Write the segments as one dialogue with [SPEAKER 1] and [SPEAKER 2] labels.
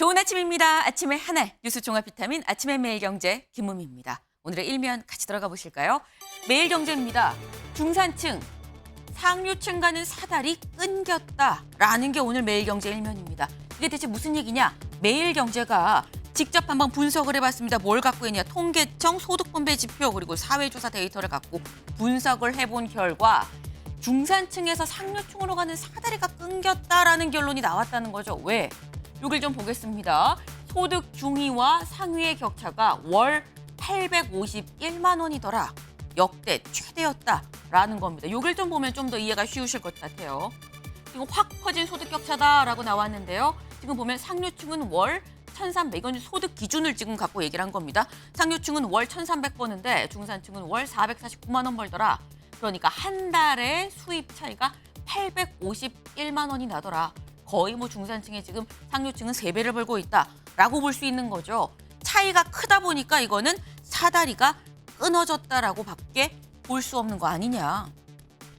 [SPEAKER 1] 좋은 아침입니다. 아침의 하나 뉴스 종합 비타민 아침의 매일경제 김우미입니다. 오늘의 일면 같이 들어가 보실까요? 매일경제입니다. 중산층, 상류층 가는 사다리 끊겼다라는 게 오늘 매일경제 일면입니다. 이게 대체 무슨 얘기냐? 매일경제가 직접 한번 분석을 해봤습니다. 뭘 갖고 있냐? 통계청 소득분배 지표 그리고 사회조사 데이터를 갖고 분석을 해본 결과 중산층에서 상류층으로 가는 사다리가 끊겼다라는 결론이 나왔다는 거죠. 왜? 여길 좀 보겠습니다. 소득 중위와 상위의 격차가 월 851만 원이더라. 역대 최대였다라는 겁니다. 여길 좀 보면 좀 더 이해가 쉬우실 것 같아요. 지금 확 커진 소득 격차다라고 나왔는데요. 지금 보면 상류층은 월 1,300원 소득 기준을 지금 갖고 얘기를 한 겁니다. 상류층은 월 1,300 버는데 중산층은 월 449만 원 벌더라. 그러니까 한 달에 수입 차이가 851만 원이 나더라. 거의 뭐 중산층에 지금 상류층은 3배를 벌고 있다라고 볼 수 있는 거죠. 차이가 크다 보니까 이거는 사다리가 끊어졌다라고 밖에 볼 수 없는 거 아니냐.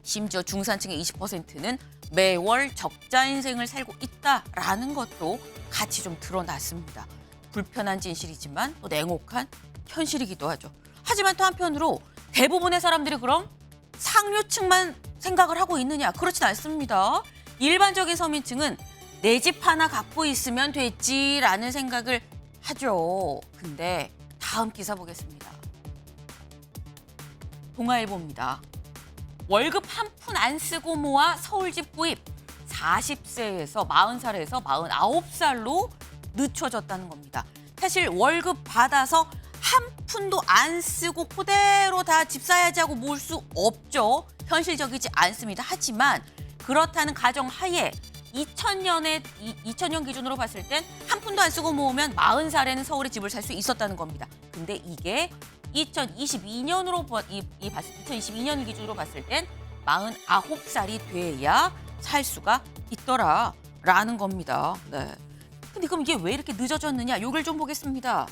[SPEAKER 1] 심지어 중산층의 20%는 매월 적자 인생을 살고 있다라는 것도 같이 좀 드러났습니다. 불편한 진실이지만 또 냉혹한 현실이기도 하죠. 하지만 또 한편으로 대부분의 사람들이 그럼 상류층만 생각을 하고 있느냐? 그렇진 않습니다. 일반적인 서민층은 내 집 하나 갖고 있으면 됐지라는 생각을 하죠. 근데 다음 기사 보겠습니다. 동아일보입니다. 월급 한 푼 안 쓰고 모아 서울집 구입 40세에서 40살에서 49살로 늦춰졌다는 겁니다. 사실 월급 받아서 한 푼도 안 쓰고 그대로 다 집 사야지 하고 모을 수 없죠. 현실적이지 않습니다. 하지만 그렇다는 가정 하에 2000년 기준으로 봤을 땐 한 푼도 안 쓰고 모으면 40살에는 서울에 집을 살 수 있었다는 겁니다. 근데 이게 2022년 기준으로 봤을 땐 49살이 돼야 살 수가 있더라라는 겁니다. 네. 근데 그럼 이게 왜 이렇게 늦어졌느냐? 요걸 좀 보겠습니다.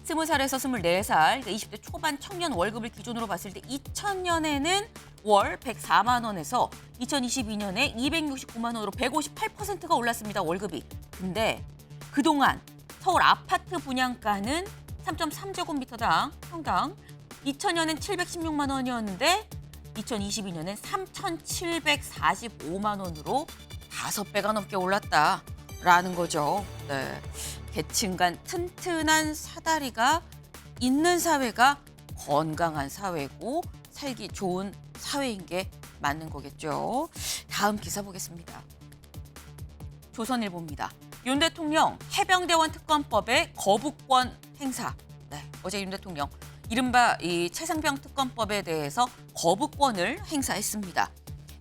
[SPEAKER 1] 20살에서 24살, 그러니까 20대 초반 청년 월급을 기준으로 봤을 때 2000년에는 월 104만 원에서 2022년에 269만 원으로 158%가 올랐습니다, 월급이. 근데 그동안 서울 아파트 분양가는 3.3제곱미터당 평당 2000년엔 716만 원이었는데 2022년엔 3,745만 원으로 5배가 넘게 올랐다라는 거죠. 네. 계층 간 튼튼한 사다리가 있는 사회가 건강한 사회고 살기 좋은 사회인 게 맞는 거겠죠. 다음 기사 보겠습니다. 조선일보입니다. 윤 대통령 해병대원 특검법의 거부권 행사. 네, 어제 윤 대통령 이른바 이 최상병 특검법에 대해서 거부권을 행사했습니다.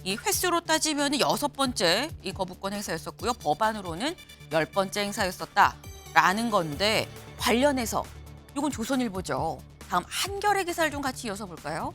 [SPEAKER 1] 이 횟수로 따지면 6번째 이 거부권 행사였었고요. 법안으로는 10번째 행사였었다라는 건데 관련해서 이건 조선일보죠. 다음 한겨레 기사를 좀 같이 이어서 볼까요?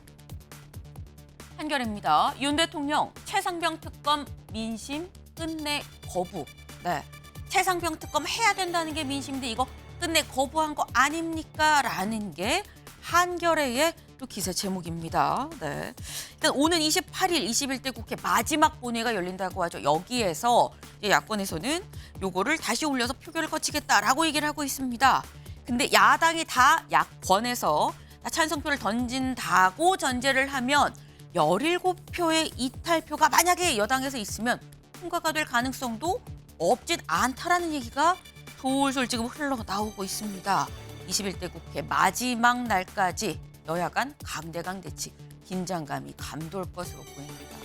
[SPEAKER 1] 한겨레입니다. 윤 대통령 최상병 특검 민심 끝내 거부. 네, 최상병 특검 해야 된다는 게 민심인데 이거 끝내 거부한 거 아닙니까? 라는 게 한겨레의 또 기사 제목입니다. 네. 일단 오는 28일 21대 국회 마지막 본회의가 열린다고 하죠. 여기에서 야권에서는 요거를 다시 올려서 표결을 거치겠다라고 얘기를 하고 있습니다. 근데 야당이 다 야권에서 다 찬성표를 던진다고 전제를 하면 17표의 이탈표가 만약에 여당에서 있으면 통과가 될 가능성도 없진 않다라는 얘기가 솔솔 지금 흘러나오고 있습니다. 21대 국회 마지막 날까지 여야 간 강대강 대치, 긴장감이 감돌 것으로 보입니다.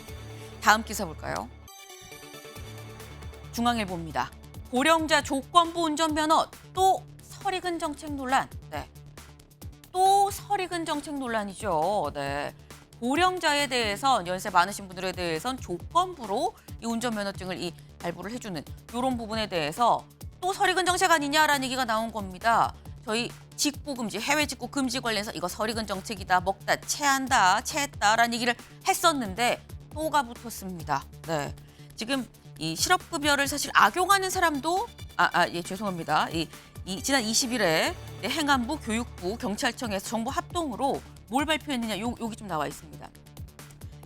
[SPEAKER 1] 다음 기사 볼까요? 중앙일보입니다. 고령자 조건부 운전면허 또 설익은 정책 논란. 네, 또 설익은 정책 논란이죠. 네. 고령자에 대해서 연세 많으신 분들에 대해선 조건부로 이 운전면허증을 발부를 해주는 이런 부분에 대해서 또 설익은 정책 아니냐라는 얘기가 나온 겁니다. 저희 직구 금지, 해외 직구 금지 관련해서 이거 설익은 정책이다, 먹다, 체했다라는 얘기를 했었는데 또가 붙었습니다. 네, 지금 이 실업급여를 사실 악용하는 사람도 죄송합니다. 지난 20일에 행안부, 교육부, 경찰청에서 정부 합동으로 뭘 발표했느냐 여기 좀 나와 있습니다.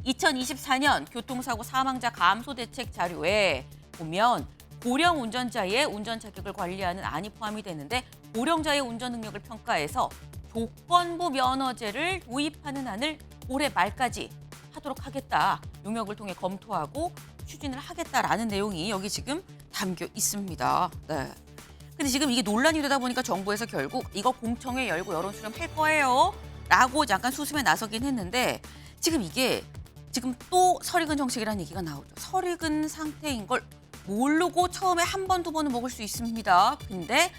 [SPEAKER 1] 2024년 교통사고 사망자 감소 대책 자료에 보면 고령 운전자의 운전 자격을 관리하는 안이 포함이 되는데 고령자의 운전 능력을 평가해서 조건부 면허제를 도입하는 안을 올해 말까지 하도록 하겠다. 용역을 통해 검토하고 추진을 하겠다라는 내용이 여기 지금 담겨 있습니다. 네. 근데 지금 이게 논란이 되다 보니까 정부에서 결국 이거 공청회 열고 여론 수렴할 거예요. 라고 잠깐 수습에 나서긴 했는데 지금 이게 지금 또 설익은 정책이라는 얘기가 나오죠. 설익은 상태인 걸 모르고 처음에 한 번, 두 번은 먹을 수 있습니다. 근데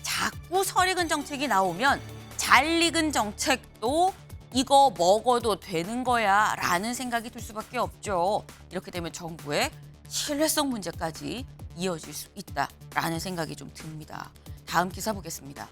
[SPEAKER 1] 자꾸 설익은 정책이 나오면 잘 익은 정책도 이거 먹어도 되는 거야 라는 생각이 들 수밖에 없죠. 이렇게 되면 정부의 신뢰성 문제까지 이어질 수 있다라는 생각이 좀 듭니다. 다음 기사 보겠습니다.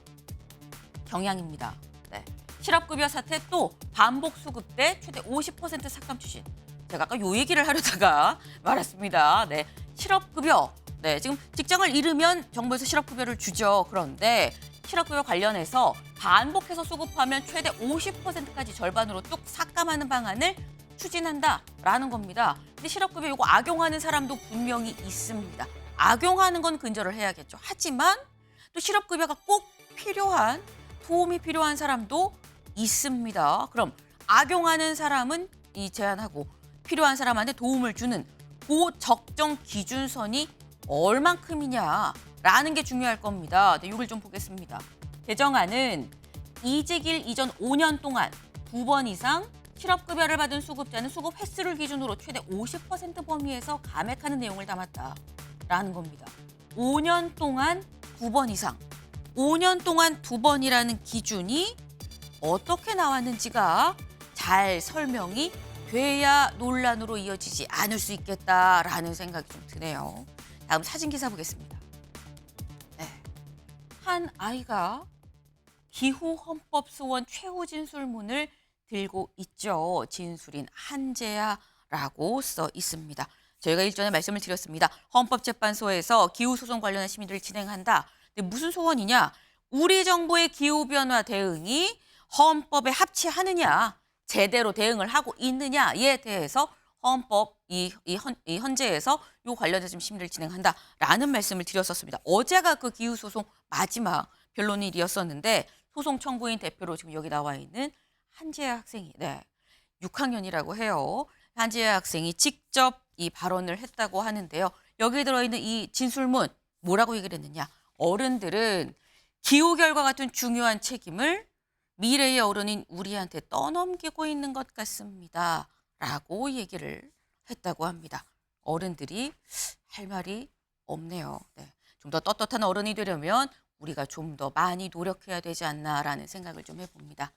[SPEAKER 1] 경향입니다. 네. 실업급여 사태 또 반복 수급 때 최대 50% 삭감 추진. 제가 아까 요 얘기를 하려다가 말았습니다. 네. 실업급여. 네. 지금 직장을 잃으면 정부에서 실업급여를 주죠. 그런데 실업급여 관련해서 반복해서 수급하면 최대 50%까지 절반으로 쭉 삭감하는 방안을 추진한다라는 겁니다. 근데 실업급여 이거 악용하는 사람도 분명히 있습니다. 악용하는 건 근절을 해야겠죠. 하지만 또 실업급여가 꼭 필요한, 도움이 필요한 사람도 있습니다. 그럼 악용하는 사람은 이 제한하고 필요한 사람한테 도움을 주는 그 적정 기준선이 얼만큼이냐라는 게 중요할 겁니다. 네, 이걸 좀 보겠습니다. 개정안은 이직일 이전 5년 동안 2번 이상 실업급여를 받은 수급자는 수급 횟수를 기준으로 최대 50% 범위에서 감액하는 내용을 담았다라는 겁니다. 5년 동안 2번 이상. 5년 동안 2번이라는 기준이 어떻게 나왔는지가 잘 설명이 돼야 논란으로 이어지지 않을 수 있겠다라는 생각이 좀 드네요. 다음 사진 기사 보겠습니다. 네. 한 아이가 기후헌법소원 최후 진술문을 들고 있죠. 진술인 한재야라고 써 있습니다. 저희가 일전에 말씀을 드렸습니다. 헌법재판소에서 기후소송 관련한 심의를 진행한다. 근데 무슨 소원이냐? 우리 정부의 기후변화 대응이 헌법에 합치하느냐, 제대로 대응을 하고 있느냐에 대해서 헌법 헌재에서 이 관련해서 지금 심의를 진행한다라는 말씀을 드렸었습니다. 어제가 그 기후소송 마지막 변론일이었었는데 소송 청구인 대표로 지금 여기 나와 있는 한재야 학생이 6학년이라고 해요. 한재야 학생이 직접 이 발언을 했다고 하는데요. 여기에 들어있는 이 진술문 뭐라고 얘기를 했느냐. 어른들은 기후결과 같은 중요한 책임을 미래의 어른인 우리한테 떠넘기고 있는 것 같습니다. 라고 얘기를 했다고 합니다. 어른들이 할 말이 없네요. 네. 좀 더 떳떳한 어른이 되려면 우리가 좀 더 많이 노력해야 되지 않나라는 생각을 좀 해봅니다.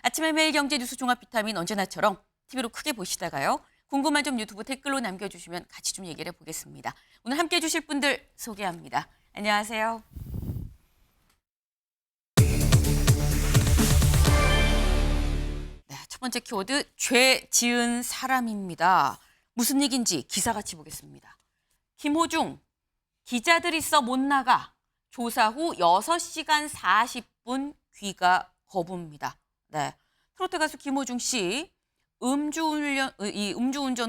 [SPEAKER 1] 아침에 매일 경제 뉴스 종합 비타민 언제나처럼 TV로 크게 보시다가요. 궁금한 점 유튜브 댓글로 남겨주시면 같이 좀 얘기를 해보겠습니다. 오늘 함께해 주실 분들 소개합니다. 안녕하세요. 네, 첫 번째 키워드 죄 지은 사람입니다. 무슨 얘기인지 기사같이 보겠습니다. 김호중, 기자들 있어 못 나가. 조사 후 6시간 40분 귀가 거부입니다. 네, 트로트 가수 김호중 씨 음주운전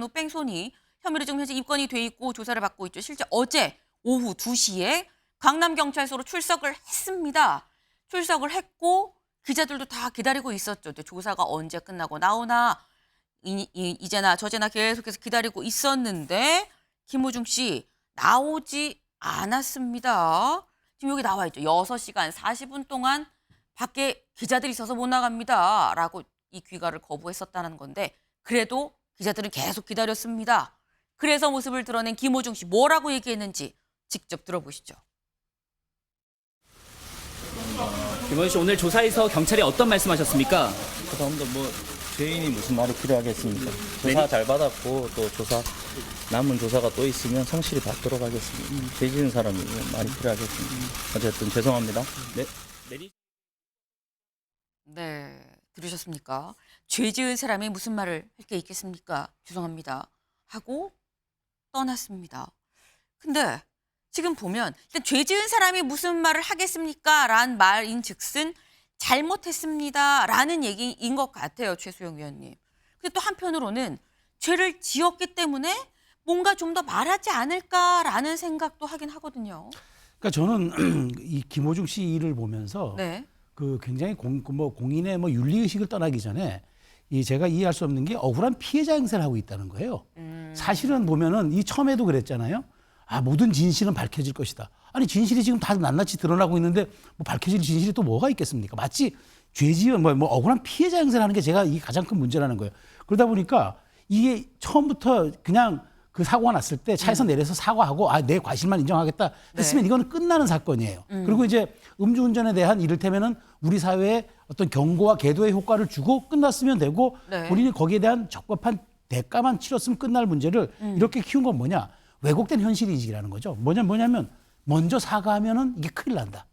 [SPEAKER 1] 후 뺑소니 혐의로 지금 현재 입건이 돼 있고 조사를 받고 있죠. 실제 어제 오후 2시에 강남경찰서로 출석을 했습니다. 출석을 했고 기자들도 다 기다리고 있었죠. 조사가 언제 끝나고 나오나 이제나 저제나 계속해서 기다리고 있었는데 김호중 씨 나오지 않았습니다. 지금 여기 나와 있죠. 6시간 40분 동안 밖에 기자들이 있어서 못 나갑니다. 라고 이 귀가를 거부했었다는 건데 그래도 기자들은 계속 기다렸습니다. 그래서 모습을 드러낸 김호중 씨 뭐라고 얘기했는지 직접 들어보시죠.
[SPEAKER 2] 김원희 씨 오늘 조사에서 경찰이 어떤 말씀하셨습니까?
[SPEAKER 3] 그다음도 뭐 죄인이 무슨 말이 필요하겠습니까? 조사 잘 받았고 또 조사 남은 조사가 또 있으면 성실히 받도록 하겠습니다. 죄 지은 사람이 많이 필요하겠습니다. 어쨌든 죄송합니다.
[SPEAKER 2] 네.
[SPEAKER 1] 네, 들으셨습니까? 죄 지은 사람이 무슨 말을 할 게 있겠습니까? 죄송합니다. 하고 떠났습니다. 근데 지금 보면 일단 죄 지은 사람이 무슨 말을 하겠습니까? 라는 말인 즉슨 잘못했습니다. 라는 얘기인 것 같아요. 최수영 위원님. 근데 또 한편으로는 죄를 지었기 때문에 뭔가 좀 더 말하지 않을까라는 생각도 하긴 하거든요.
[SPEAKER 4] 그러니까 저는 이 김호중 씨 일을 보면서
[SPEAKER 1] 네.
[SPEAKER 4] 그 굉장히 공인의 윤리 의식을 떠나기 전에 제가 이해할 수 없는 게 억울한 피해자 행세를 하고 있다는 거예요. 사실은 보면은 이 처음에도 그랬잖아요. 모든 진실은 밝혀질 것이다. 아니 진실이 지금 다 낱낱이 드러나고 있는데 뭐 밝혀질 진실이 또 뭐가 있겠습니까? 마치 죄지은 뭐 억울한 피해자 행세를 하는 게 제가 이 가장 큰 문제라는 거예요. 그러다 보니까 이게 처음부터 그냥 그 사고가 났을 때 차에서 내려서 사과하고 내 과실만 인정하겠다 했으면
[SPEAKER 1] 네.
[SPEAKER 4] 이거는 끝나는 사건이에요. 그리고 이제 음주운전에 대한 이를테면은 우리 사회에 어떤 경고와 계도의 효과를 주고 끝났으면 되고
[SPEAKER 1] 네.
[SPEAKER 4] 본인이 거기에 대한 적법한 대가만 치렀으면 끝날 문제를 이렇게 키운 건 뭐냐? 왜곡된 현실인식이라는 거죠. 뭐냐면 먼저 사과하면은 이게 큰일 난다.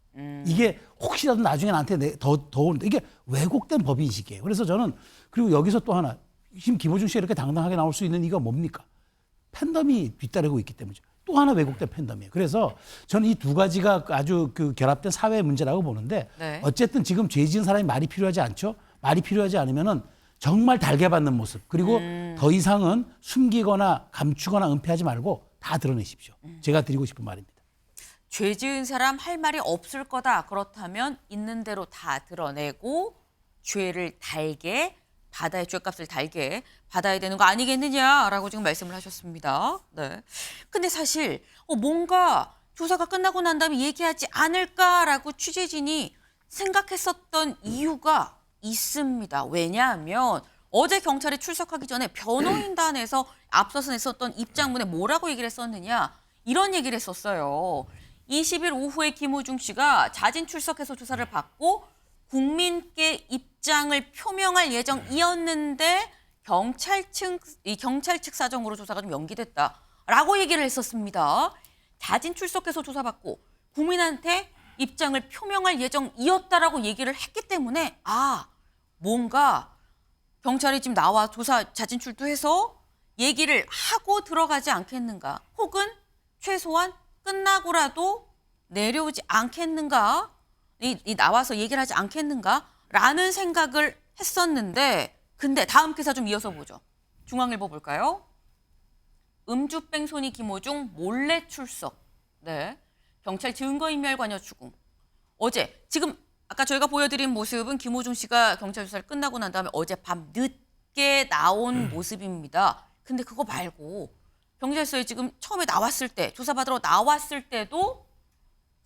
[SPEAKER 4] 이게 혹시라도 나중에 나한테 더 온다. 이게 왜곡된 법인식이에요. 그래서 저는 그리고 여기서 또 하나 지금 김호중 씨가 이렇게 당당하게 나올 수 있는 이유가 뭡니까? 팬덤이 뒤따르고 있기 때문이죠. 또 하나 왜곡된 팬덤이에요. 그래서 저는 이 두 가지가 아주 그 결합된 사회 문제라고 보는데
[SPEAKER 1] 네.
[SPEAKER 4] 어쨌든 지금 죄 지은 사람이 말이 필요하지 않죠. 말이 필요하지 않으면은 정말 달게 받는 모습 그리고 더 이상은 숨기거나 감추거나 은폐하지 말고 다 드러내십시오. 제가 드리고 싶은 말입니다.
[SPEAKER 1] 죄 지은 사람 할 말이 없을 거다. 그렇다면 있는 대로 다 드러내고 죄를 달게 바다의 죄값을 달게 받아야 되는 거 아니겠느냐라고 지금 말씀을 하셨습니다. 네. 근데 사실 뭔가 조사가 끝나고 난 다음에 얘기하지 않을까라고 취재진이 생각했었던 이유가 있습니다. 왜냐하면 어제 경찰에 출석하기 전에 변호인단에서 앞서서 냈었던 입장문에 뭐라고 얘기를 했었느냐 이런 얘기를 했었어요. 20일 오후에 김호중 씨가 자진 출석해서 조사를 받고 국민께 입장을 표명할 예정이었는데 경찰 측 사정으로 조사가 좀 연기됐다라고 얘기를 했었습니다. 자진 출석해서 조사받고 국민한테 입장을 표명할 예정이었다라고 얘기를 했기 때문에 뭔가 경찰이 지금 나와 조사 자진 출두해서 얘기를 하고 들어가지 않겠는가 혹은 최소한 끝나고라도 내려오지 않겠는가 나와서 얘기를 하지 않겠는가라는 생각을 했었는데 근데 다음 기사 좀 이어서 보죠. 중앙일보 볼까요? 음주뺑소니 김호중 몰래 출석. 네, 경찰 증거인멸 관여 추궁. 어제 지금 아까 저희가 보여드린 모습은 김호중 씨가 경찰 조사를 끝나고 난 다음에 어젯밤 늦게 나온 모습입니다. 근데 그거 말고 경찰서에 지금 처음에 나왔을 때 조사받으러 나왔을 때도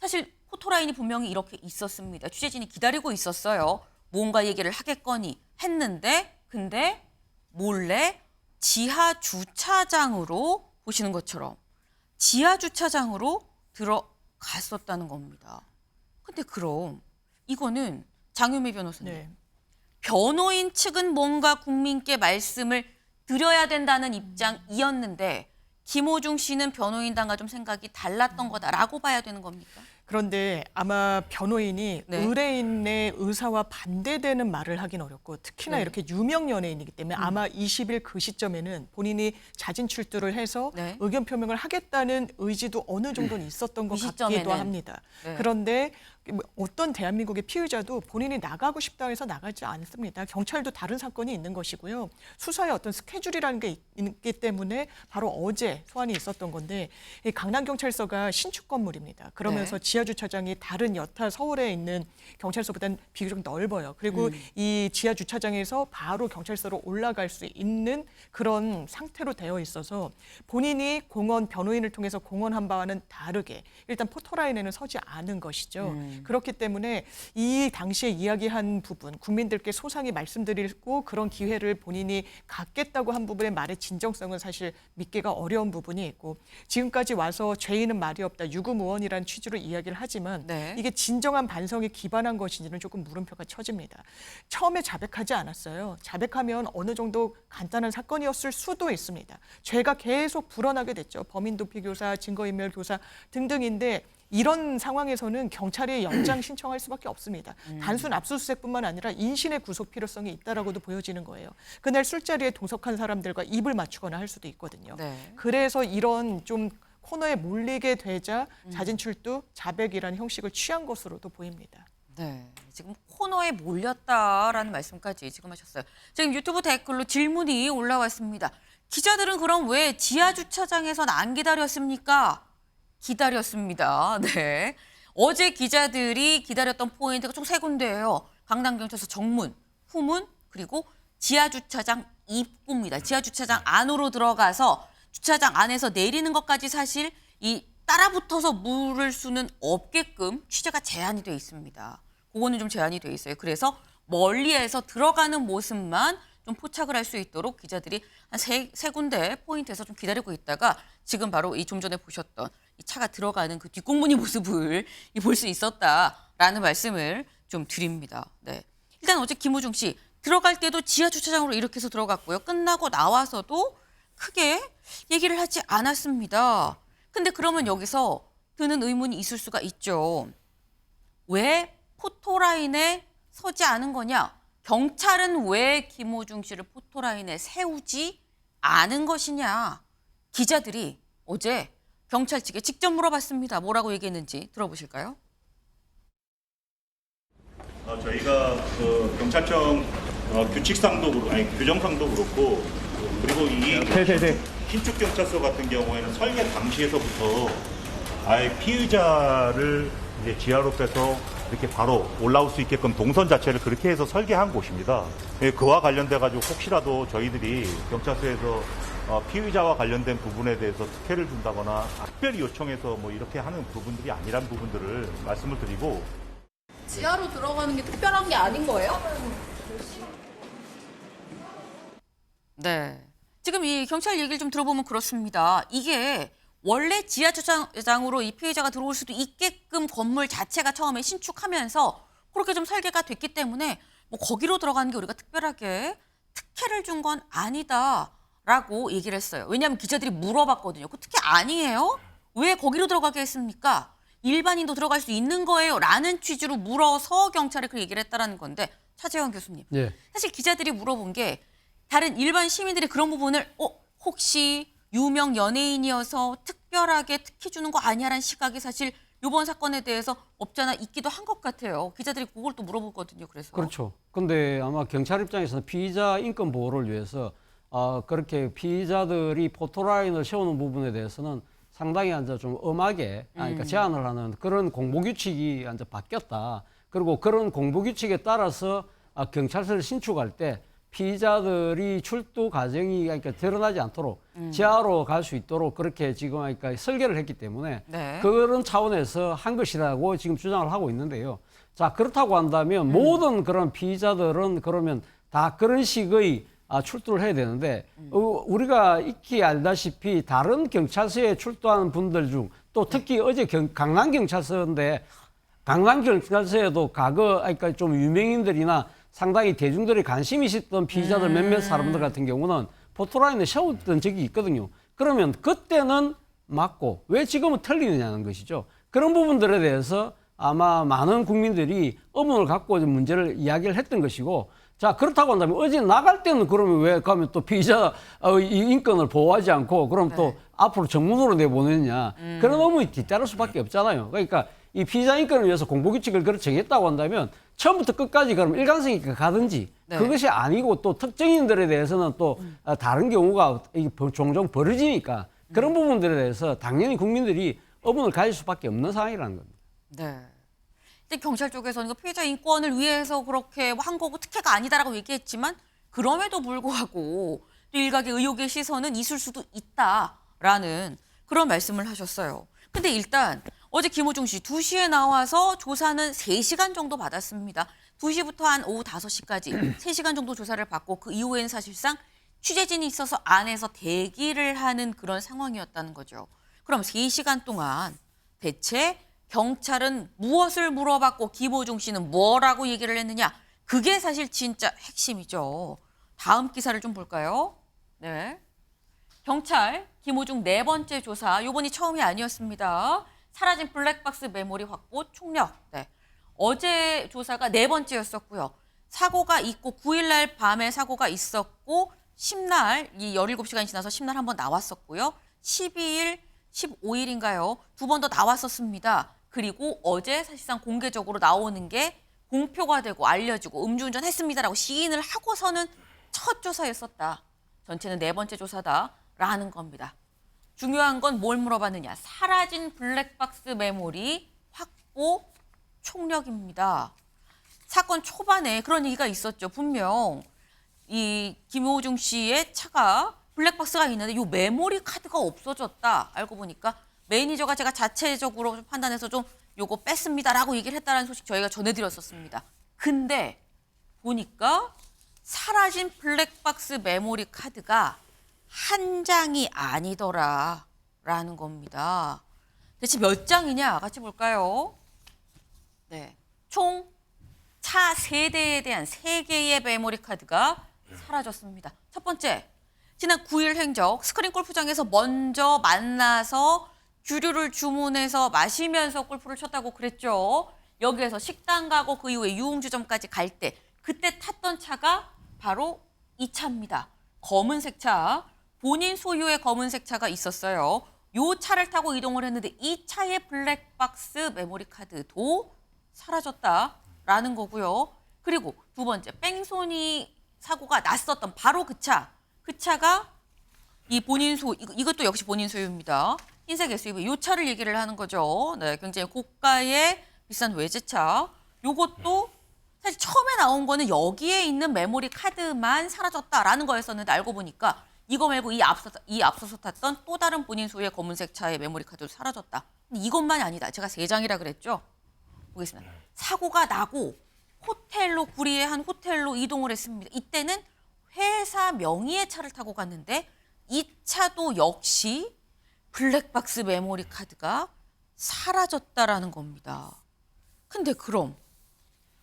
[SPEAKER 1] 사실 포토라인이 분명히 이렇게 있었습니다. 취재진이 기다리고 있었어요. 뭔가 얘기를 하겠거니 했는데 근데 몰래 지하 주차장으로 보시는 것처럼 지하 주차장으로 들어갔었다는 겁니다. 근데 그럼 이거는 장유미 변호사님.
[SPEAKER 5] 네.
[SPEAKER 1] 변호인 측은 뭔가 국민께 말씀을 드려야 된다는 입장이었는데 김호중 씨는 변호인단과 좀 생각이 달랐던 거다라고 봐야 되는 겁니까?
[SPEAKER 5] 그런데 아마 변호인이
[SPEAKER 1] 네.
[SPEAKER 5] 의뢰인의 의사와 반대되는 말을 하긴 어렵고 특히나
[SPEAKER 1] 네.
[SPEAKER 5] 이렇게 유명 연예인이기 때문에 아마 20일 그 시점에는 본인이 자진 출두를 해서
[SPEAKER 1] 네.
[SPEAKER 5] 의견 표명을 하겠다는 의지도 어느 정도는 있었던 것
[SPEAKER 1] 그
[SPEAKER 5] 같기도
[SPEAKER 1] 시점에는.
[SPEAKER 5] 합니다.
[SPEAKER 1] 네.
[SPEAKER 5] 그런데 어떤 대한민국의 피의자도 본인이 나가고 싶다 해서 나가지 않습니다. 경찰도 다른 사건이 있는 것이고요. 수사에 어떤 스케줄이라는 게 있기 때문에 바로 어제 소환이 있었던 건데 이 강남경찰서가 신축 건물입니다. 그러면서
[SPEAKER 1] 네.
[SPEAKER 5] 지하주차장이 다른 여타 서울에 있는 경찰서보다는 비교적 넓어요. 그리고 이 지하주차장에서 바로 경찰서로 올라갈 수 있는 그런 상태로 되어 있어서 본인이 공원 변호인을 통해서 공언한 바와는 다르게 일단 포토라인에는 서지 않은 것이죠. 그렇기 때문에 이 당시에 이야기한 부분, 국민들께 소상히 말씀드리고 그런 기회를 본인이 갖겠다고 한 부분의 말의 진정성은 사실 믿기가 어려운 부분이 있고 지금까지 와서 죄인은 말이 없다, 유구무원이라는 취지로 이야기를 하지만
[SPEAKER 1] 네.
[SPEAKER 5] 이게 진정한 반성에 기반한 것인지는 조금 물음표가 쳐집니다. 처음에 자백하지 않았어요. 자백하면 어느 정도 간단한 사건이었을 수도 있습니다. 죄가 계속 불어나게 됐죠. 범인도피교사, 증거인멸교사 등등인데 이런 상황에서는 경찰이 영장 신청할 수밖에 없습니다. 단순 압수수색뿐만 아니라 인신의 구속 필요성이 있다라고도 보여지는 거예요. 그날 술자리에 동석한 사람들과 입을 맞추거나 할 수도 있거든요.
[SPEAKER 1] 네.
[SPEAKER 5] 그래서 이런 좀 코너에 몰리게 되자 자진 출두, 자백이라는 형식을 취한 것으로도 보입니다.
[SPEAKER 1] 네, 지금 코너에 몰렸다라는 말씀까지 지금 하셨어요. 지금 유튜브 댓글로 질문이 올라왔습니다. 기자들은 그럼 왜 지하 주차장에선 안 기다렸습니까? 기다렸습니다. 네. 어제 기자들이 기다렸던 포인트가 총 3군데예요. 강남경찰서 정문, 후문, 그리고 지하 주차장 입구입니다. 지하 주차장 안으로 들어가서 주차장 안에서 내리는 것까지 사실 이 따라붙어서 물을 수는 없게끔 취재가 제한이 돼 있습니다. 그거는 좀 제한이 돼 있어요. 그래서 멀리에서 들어가는 모습만 좀 포착을 할 수 있도록 기자들이 한 세 군데 포인트에서 좀 기다리고 있다가 지금 바로 이 좀 전에 보셨던 이 차가 들어가는 그 뒷공무니 모습을 볼 수 있었다라는 말씀을 좀 드립니다. 네. 일단 어제 김호중 씨 들어갈 때도 지하 주차장으로 이렇게 해서 들어갔고요. 끝나고 나와서도 크게 얘기를 하지 않았습니다. 근데 그러면 여기서 드는 의문이 있을 수가 있죠. 왜 포토라인에 서지 않은 거냐? 경찰은 왜 김호중 씨를 포토라인에 세우지 않은 것이냐? 기자들이 어제 경찰 측에 직접 물어봤습니다. 뭐라고 얘기했는지 들어보실까요?
[SPEAKER 6] 저희가 그 경찰청 규칙상도 아니 규정상도 그렇고 그리고 이 신축 경찰서 같은 경우에는 설계 당시에서부터 아예 피의자를 이제 지하로 빼서 이렇게 바로 올라올 수 있게끔 동선 자체를 그렇게 해서 설계한 곳입니다. 그와 관련돼 가지고 혹시라도 저희들이 경찰서에서 피의자와 관련된 부분에 대해서 특혜를 준다거나 특별히 요청해서 뭐 이렇게 하는 부분들이 아니란 부분들을 말씀을 드리고.
[SPEAKER 7] 지하로 들어가는 게 특별한 게 아닌 거예요?
[SPEAKER 1] 네. 지금 이 경찰 얘기를 좀 들어보면 그렇습니다. 이게 원래 지하 주차장으로 이 피해자가 들어올 수도 있게끔 건물 자체가 처음에 신축하면서 그렇게 좀 설계가 됐기 때문에 뭐 거기로 들어가는 게 우리가 특별하게 특혜를 준 건 아니다라고 얘기를 했어요. 왜냐하면 기자들이 물어봤거든요. 그 특혜 아니에요? 왜 거기로 들어가게 했습니까? 일반인도 들어갈 수 있는 거예요. 라는 취지로 물어서 경찰에 그 얘기를 했다라는 건데 차재원 교수님.
[SPEAKER 8] 예.
[SPEAKER 1] 사실 기자들이 물어본 게 다른 일반 시민들이 그런 부분을 혹시 유명 연예인이어서 특별하게 특혜 주는 거 아니야라는 시각이 사실 이번 사건에 대해서 없잖아 있기도 한 것 같아요. 기자들이 그걸 또 물어보거든요. 그래서.
[SPEAKER 8] 그렇죠. 근데 아마 경찰 입장에서는 피의자 인권 보호를 위해서 그렇게 피의자들이 포토라인을 세우는 부분에 대해서는 상당히 이제 좀 엄하게 그러니까 제한을 하는 그런 공보규칙이 이제 바뀌었다. 그리고 그런 공보규칙에 따라서 경찰서를 신축할 때 피의자들이 출두 과정이 그러니까 드러나지 않도록 지하로 갈 수 있도록 그렇게 지금 그러니까 설계를 했기 때문에
[SPEAKER 1] 네.
[SPEAKER 8] 그런 차원에서 한 것이라고 지금 주장을 하고 있는데요. 자, 그렇다고 한다면 모든 그런 피의자들은 그러면 다 그런 식의 출두를 해야 되는데 우리가 익히 알다시피 다른 경찰서에 출두하는 분들 중 또 특히 어제 강남경찰서인데 강남경찰서에도 과거 그러니까 좀 유명인들이나 상당히 대중들이 관심이 있었던 피의자들 몇몇 사람들 같은 경우는 포토라인을 세웠던 적이 있거든요. 그러면 그때는 맞고 왜 지금은 틀리느냐는 것이죠. 그런 부분들에 대해서 아마 많은 국민들이 의문을 갖고 문제를 이야기를 했던 것이고 자, 그렇다고 한다면 어제 나갈 때는 그러면 왜 가면 또 피의자 인권을 보호하지 않고 그럼 또 앞으로 정문으로 내보내느냐. 그런 의문이 뒤따를 수밖에 없잖아요. 그러니까 이 피의자 인권을 위해서 공보규칙을 그렇게 정했다고 한다면 처음부터 끝까지 그럼 일관성 있게 가든지 그것이 아니고 또 특정인들에 대해서는 또 다른 경우가 종종 벌어지니까 그런 부분들에 대해서 당연히 국민들이 의문을 가질 수밖에 없는 상황이라는 겁니다.
[SPEAKER 1] 네. 근데 경찰 쪽에서는 피해자 인권을 위해서 그렇게 한 거고 특혜가 아니다라고 얘기했지만 그럼에도 불구하고 또 일각의 의혹의 시선은 있을 수도 있다라는 그런 말씀을 하셨어요. 근데 일단 어제 김호중 씨 2시에 나와서 조사는 3시간 정도 받았습니다. 2시부터 한 오후 5시까지 3시간 정도 조사를 받고 그 이후에는 사실상 취재진이 있어서 안에서 대기를 하는 그런 상황이었다는 거죠. 그럼 3시간 동안 대체 경찰은 무엇을 물어봤고 김호중 씨는 뭐라고 얘기를 했느냐. 그게 사실 진짜 핵심이죠. 다음 기사를 좀 볼까요? 네. 경찰 김호중 4번째 조사. 요번이 처음이 아니었습니다. 사라진 블랙박스 메모리 확보 총력. 네. 어제 조사가 4번째였었고요. 사고가 있고 9일날 밤에 사고가 있었고 10날 이 17시간이 지나서 10날 한번 나왔었고요. 12일, 15일인가요? 2번 더 나왔었습니다. 그리고 어제 사실상 공개적으로 나오는 게 공표가 되고 알려지고 음주운전 했습니다라고 시인을 하고서는 첫 조사였었다. 전체는 4번째 조사다라는 겁니다. 중요한 건 뭘 물어봤느냐. 사라진 블랙박스 메모리 확보 총력입니다. 사건 초반에 그런 얘기가 있었죠. 분명 이 김호중 씨의 차가 블랙박스가 있는데 이 메모리 카드가 없어졌다. 알고 보니까 매니저가 제가 자체적으로 판단해서 좀 요거 뺐습니다라고 얘기를 했다는 소식 저희가 전해드렸었습니다. 근데 보니까 사라진 블랙박스 메모리 카드가 한 장이 아니더라라는 겁니다. 대체 몇 장이냐? 같이 볼까요? 네, 총 차 3대에 대한 3개의 메모리 카드가 사라졌습니다. 첫 번째, 지난 9일 행적 스크린 골프장에서 먼저 만나서 주류를 주문해서 마시면서 골프를 쳤다고 그랬죠. 여기에서 식당 가고 그 이후에 유흥주점까지 갈 때 그때 탔던 차가 바로 이 차입니다. 검은색 차, 본인 소유의 검은색 차가 있었어요. 이 차를 타고 이동을 했는데 이 차의 블랙박스 메모리 카드도 사라졌다라는 거고요. 그리고 두 번째, 뺑소니 사고가 났었던 바로 그 차가 이 본인 이것도 역시 본인 소유입니다. 흰색 SUV, 이 차를 얘기를 하는 거죠. 네, 굉장히 고가의 비싼 외제차. 요것도 사실 처음에 나온 거는 여기에 있는 메모리 카드만 사라졌다라는 거였었는데 알고 보니까 이거 말고 이 앞서서 탔던 또 다른 본인 소유의 검은색 차의 메모리 카드도 사라졌다. 근데 이것만이 아니다. 제가 3장이라 그랬죠. 보겠습니다. 사고가 나고 호텔로 구리의 한 호텔로 이동을 했습니다. 이때는 회사 명의의 차를 타고 갔는데 이 차도 역시 블랙박스 메모리 카드가 사라졌다라는 겁니다. 근데 그럼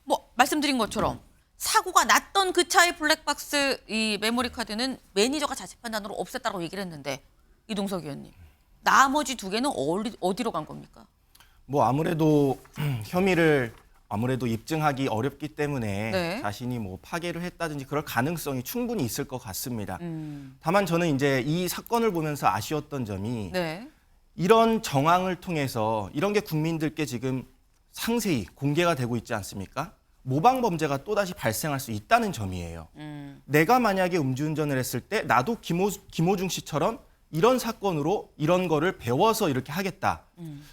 [SPEAKER 1] 뭐 말씀드린 것처럼 사고가 났던 그 차의 블랙박스 이 메모리 카드는 매니저가 자체 판단으로 없앴다고 얘기를 했는데 이동석 의원님, 나머지 2개는 어디로 간 겁니까?
[SPEAKER 9] 뭐 아무래도 혐의를 아무래도 입증하기 어렵기 때문에
[SPEAKER 1] 네.
[SPEAKER 9] 자신이 뭐 파괴를 했다든지 그럴 가능성이 충분히 있을 것 같습니다. 다만 저는 이제 이 사건을 보면서 아쉬웠던 점이
[SPEAKER 1] 네.
[SPEAKER 9] 이런 정황을 통해서 이런 게 국민들께 지금 상세히 공개가 되고 있지 않습니까? 모방 범죄가 또다시 발생할 수 있다는 점이에요. 내가 만약에 음주운전을 했을 때 나도 김호중 씨처럼 이런 사건으로 이런 거를 배워서 이렇게 하겠다.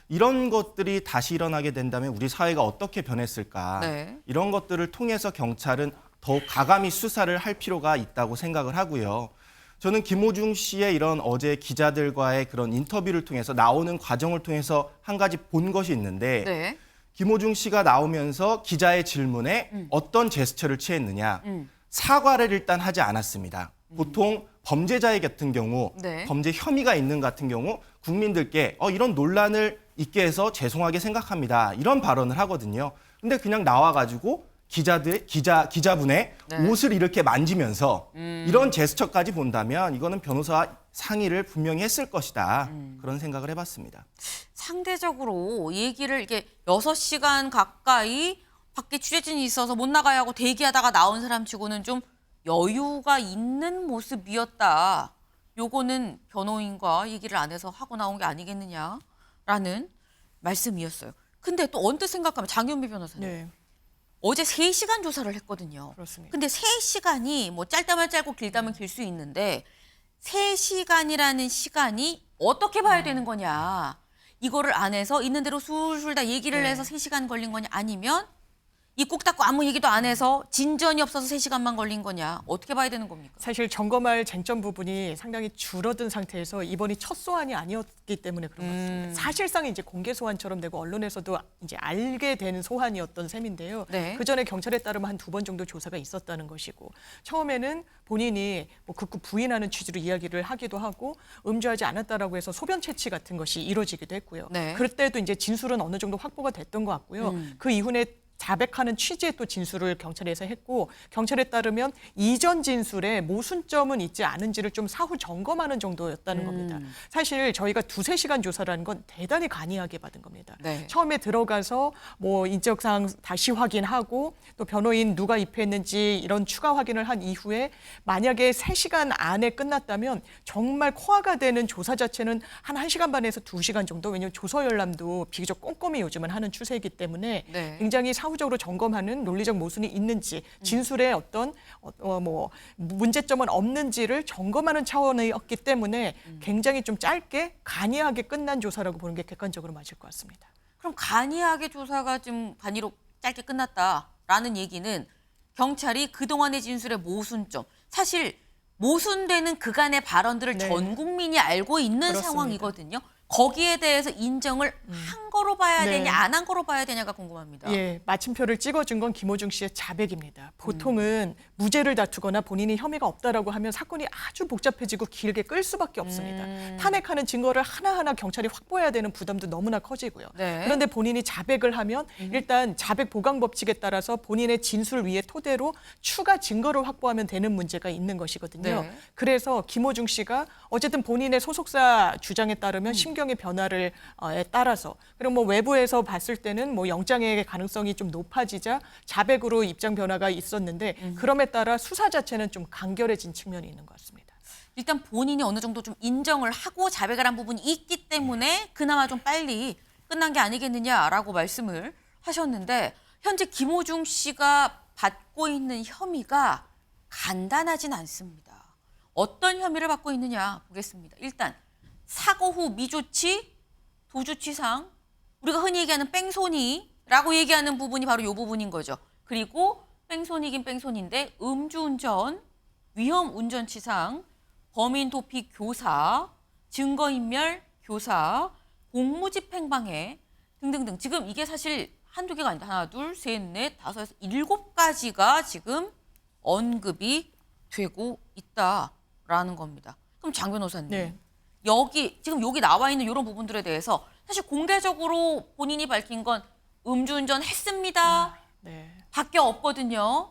[SPEAKER 9] 이런 것들이 다시 일어나게 된다면 우리 사회가 어떻게 변했을까.
[SPEAKER 1] 네.
[SPEAKER 9] 이런 것들을 통해서 경찰은 더욱 가감히 수사를 할 필요가 있다고 생각을 하고요. 저는 김호중 씨의 이런 어제 기자들과의 그런 인터뷰를 통해서 나오는 과정을 통해서 한 가지 본 것이 있는데
[SPEAKER 1] 네.
[SPEAKER 9] 김호중 씨가 나오면서 기자의 질문에 어떤 제스처를 취했느냐. 사과를 일단 하지 않았습니다. 보통 범죄자의 같은 경우
[SPEAKER 1] 네.
[SPEAKER 9] 범죄 혐의가 있는 같은 경우 국민들께 이런 논란을 있게 해서 죄송하게 생각합니다. 이런 발언을 하거든요. 근데 그냥 나와가지고 기자분의
[SPEAKER 1] 네.
[SPEAKER 9] 옷을 이렇게 만지면서 이런 제스처까지 본다면 이거는 변호사와 상의를 분명히 했을 것이다. 그런 생각을 해봤습니다.
[SPEAKER 1] 상대적으로 얘기를 이게 6시간 가까이 밖에 취재진이 있어서 못 나가야 하고 대기하다가 나온 사람 치고는 좀 여유가 있는 모습이었다. 요거는 변호인과 얘기를 안 해서 하고 나온 게 아니겠느냐라는 말씀이었어요. 근데 또 언뜻 생각하면 장윤비 변호사님.
[SPEAKER 5] 네,
[SPEAKER 1] 어제 3시간 조사를 했거든요.
[SPEAKER 5] 그렇습니다.
[SPEAKER 1] 근데 3시간이 뭐 짧다면 짧고 길다면 길 수 있는데 3시간이라는 시간이 어떻게 봐야 되는 거냐. 이거를 안 해서 있는 대로 술술 다 얘기를 해서 3시간 걸린 거냐 아니면 입국 닫고 아무 얘기도 안 해서 진전이 없어서 3시간만 걸린 거냐. 어떻게 봐야 되는 겁니까?
[SPEAKER 5] 사실 점검할 쟁점 부분이 상당히 줄어든 상태에서 이번이 첫 소환이 아니었기 때문에 그런 것 같습니다. 사실상 이제 공개 소환처럼 되고 언론에서도 이제 알게 되는 소환이었던 셈인데요.
[SPEAKER 1] 네.
[SPEAKER 5] 그 전에 경찰에 따르면 한 2번 정도 조사가 있었다는 것이고 처음에는 본인이 뭐 극구 부인하는 취지로 이야기를 하기도 하고 음주하지 않았다라고 해서 소변 채취 같은 것이 이루어지기도 했고요.
[SPEAKER 1] 네.
[SPEAKER 5] 그때도 이제 진술은 어느 정도 확보가 됐던 것 같고요. 그 이후에 자백하는 취지의 또 진술을 경찰에서 했고 경찰에 따르면 이전 진술에 모순점은 있지 않은지를 좀 사후 점검하는 정도였다는 겁니다. 사실 저희가 2-3시간 조사라는 건 대단히 간이하게 받은 겁니다.
[SPEAKER 1] 네.
[SPEAKER 5] 처음에 들어가서 뭐 인적사항 다시 확인하고 또 변호인 누가 입회했는지 이런 추가 확인을 한 이후에 만약에 3시간 안에 끝났다면 정말 코아가 되는 조사 자체는 한 1시간 반에서 2시간 정도 왜냐하면 조서 열람도 비교적 꼼꼼히 요즘은 하는 추세이기 때문에
[SPEAKER 1] 네.
[SPEAKER 5] 굉장히 사후 사후적으로 점검하는 논리적 모순이 있는지, 진술에 어떤 뭐 문제점은 없는지를 점검하는 차원이었기 때문에 굉장히 좀 짧게 간이하게 끝난 조사라고 보는 게 객관적으로 맞을 것 같습니다.
[SPEAKER 1] 그럼 간이하게 조사가 좀 간이로 짧게 끝났다라는 얘기는 경찰이 그동안의 진술의 모순점, 사실 모순되는 그간의 발언들을
[SPEAKER 5] 네.
[SPEAKER 1] 전 국민이 알고 있는
[SPEAKER 5] 그렇습니다.
[SPEAKER 1] 상황이거든요. 거기에 대해서 인정을 한 거로 봐야
[SPEAKER 5] 네.
[SPEAKER 1] 되냐, 안 한 거로 봐야 되냐가 궁금합니다.
[SPEAKER 5] 예, 마침표를 찍어준 건 김호중 씨의 자백입니다. 보통은 무죄를 다투거나 본인이 혐의가 없다라고 하면 사건이 아주 복잡해지고 길게 끌 수밖에 없습니다. 탄핵하는 증거를 하나하나 경찰이 확보해야 되는 부담도 너무나 커지고요.
[SPEAKER 1] 네.
[SPEAKER 5] 그런데 본인이 자백을 하면 일단 자백 보강 법칙에 따라서 본인의 진술 위에 토대로 추가 증거를 확보하면 되는 문제가 있는 것이거든요.
[SPEAKER 1] 네.
[SPEAKER 5] 그래서 김호중 씨가 어쨌든 본인의 소속사 주장에 따르면 심경의 변화를 에 따라서 그리고 뭐 외부에서 봤을 때는 뭐 영장의 가능성이 좀 높아지자 자백으로 입장 변화가 있었는데 그럼에 따라 수사 자체는 좀 간결해진 측면이 있는 것 같습니다.
[SPEAKER 1] 일단 본인이 어느 정도 좀 인정을 하고 자백을 한 부분이 있기 때문에 그나마 좀 빨리 끝난 게 아니겠느냐라고 말씀을 하셨는데 현재 김호중 씨가 받고 있는 혐의가 간단하진 않습니다. 어떤 혐의를 받고 있느냐 보겠습니다. 일단 사고 후 미조치, 도주치상, 우리가 흔히 얘기하는 뺑소니라고 얘기하는 부분이 바로 이 부분인 거죠. 그리고 뺑소니긴 뺑소니인데 음주운전, 위험운전치상, 범인도피 교사, 증거인멸 교사, 공무집행방해 등등등. 지금 이게 사실 한두 개가 아니다. 하나, 둘, 셋, 넷, 다섯에서 7가지가 지금 언급이 되고 있다라는 겁니다. 그럼 장 변호사님.
[SPEAKER 5] 네.
[SPEAKER 1] 지금 여기 나와 있는 이런 부분들에 대해서 사실 공개적으로 본인이 밝힌 건 음주운전 했습니다.
[SPEAKER 5] 네.
[SPEAKER 1] 밖에 없거든요.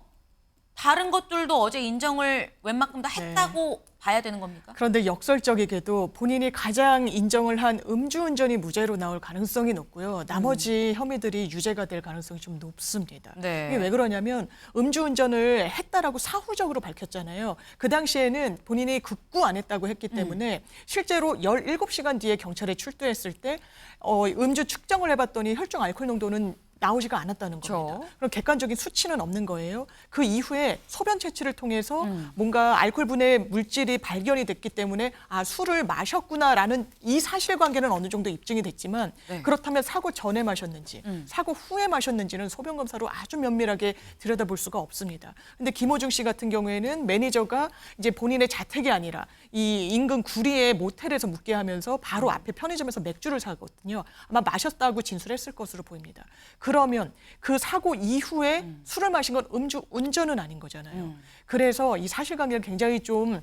[SPEAKER 1] 다른 것들도 어제 인정을 웬만큼 다 했다고 봐야 되는 겁니까?
[SPEAKER 5] 그런데 역설적이게도 본인이 가장 인정을 한 음주운전이 무죄로 나올 가능성이 높고요. 나머지 혐의들이 유죄가 될 가능성이 좀 높습니다.
[SPEAKER 1] 네.
[SPEAKER 5] 이게 왜 그러냐면 음주운전을 했다라고 사후적으로 밝혔잖아요. 그 당시에는 본인이 극구 안 했다고 했기 때문에 실제로 17시간 뒤에 경찰에 출두했을 때 음주 측정을 해봤더니 혈중 알코올 농도는 나오지가 않았다는 겁니다.
[SPEAKER 1] 그렇죠.
[SPEAKER 5] 그럼 객관적인 수치는 없는 거예요. 그 이후에 소변 채취를 통해서 뭔가 알코올 분해 물질이 발견이 됐기 때문에 아 술을 마셨구나라는 이 사실관계는 어느 정도 입증이 됐지만
[SPEAKER 1] 네.
[SPEAKER 5] 그렇다면 사고 전에 마셨는지 사고 후에 마셨는지는 소변 검사로 아주 면밀하게 들여다볼 수가 없습니다. 근데 김호중 씨 같은 경우에는 매니저가 이제 본인의 자택이 아니라 이 인근 구리의 모텔에서 묵게 하면서 바로 앞에 편의점에서 맥주를 사거든요. 아마 마셨다고 진술했을 것으로 보입니다. 그러면 그 사고 이후에 술을 마신 건 음주 운전은 아닌 거잖아요. 그래서 이 사실관계를 굉장히 좀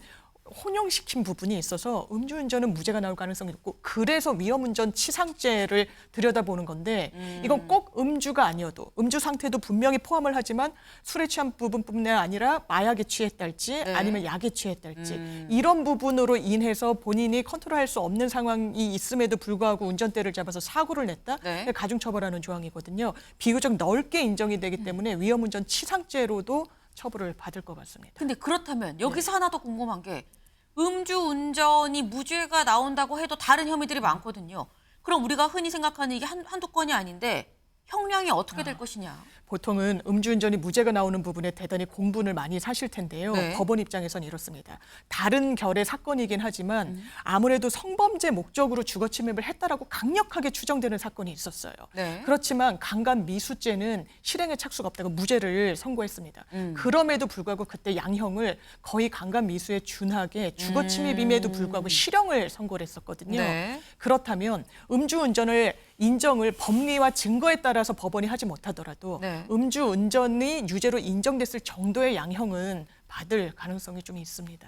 [SPEAKER 5] 혼용시킨 부분이 있어서 음주운전은 무죄가 나올 가능성이 높고 그래서 위험운전 치상죄를 들여다보는 건데 이건 꼭 음주가 아니어도 음주 상태도 분명히 포함을 하지만 술에 취한 부분뿐만 아니라 마약에 취했달지
[SPEAKER 1] 네.
[SPEAKER 5] 아니면 약에 취했달지 이런 부분으로 인해서 본인이 컨트롤할 수 없는 상황이 있음에도 불구하고 운전대를 잡아서 사고를 냈다?
[SPEAKER 1] 네.
[SPEAKER 5] 가중처벌하는 조항이거든요. 비교적 넓게 인정이 되기 때문에 위험운전 치상죄로도 처벌을 받을 것 같습니다.
[SPEAKER 1] 근데 그렇다면 여기서 하나 더 궁금한 게 음주운전이 무죄가 나온다고 해도 다른 혐의들이 많거든요. 그럼 우리가 흔히 생각하는 이게 한두 건이 아닌데 형량이 어떻게 될 것이냐?
[SPEAKER 5] 보통은 음주운전이 무죄가 나오는 부분에 대단히 공분을 많이 사실 텐데요.
[SPEAKER 1] 네.
[SPEAKER 5] 법원 입장에서는 이렇습니다. 다른 결의 사건이긴 하지만 아무래도 성범죄 목적으로 주거 침입을 했다라고 강력하게 추정되는 사건이 있었어요.
[SPEAKER 1] 네.
[SPEAKER 5] 그렇지만 강간 미수죄는 실행에 착수가 없다고 무죄를 선고했습니다. 그럼에도 불구하고 그때 양형을 거의 강간 미수에 준하게 주거 침입임에도 불구하고 실형을 선고를 했었거든요.
[SPEAKER 1] 네.
[SPEAKER 5] 그렇다면 음주운전을 인정을 법리와 증거에 따라서 법원이 하지 못하더라도
[SPEAKER 1] 네.
[SPEAKER 5] 음주운전이 유죄로 인정됐을 정도의 양형은 받을 가능성이 좀 있습니다.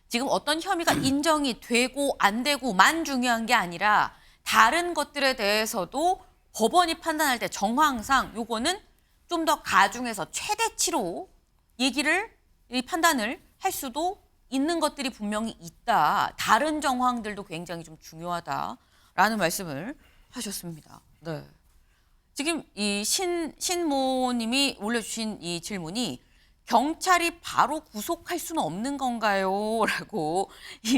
[SPEAKER 1] 지금 어떤 혐의가 인정이 되고 안 되고만 중요한 게 아니라 다른 것들에 대해서도 법원이 판단할 때 정황상 요거는 좀 더 가중해서 최대치로 이 판단을 할 수도 있는 것들이 분명히 있다. 다른 정황들도 굉장히 좀 중요하다라는 말씀을 하셨습니다. 네. 지금 이 신모님이 올려주신 이 질문이 경찰이 바로 구속할 수는 없는 건가요? 라고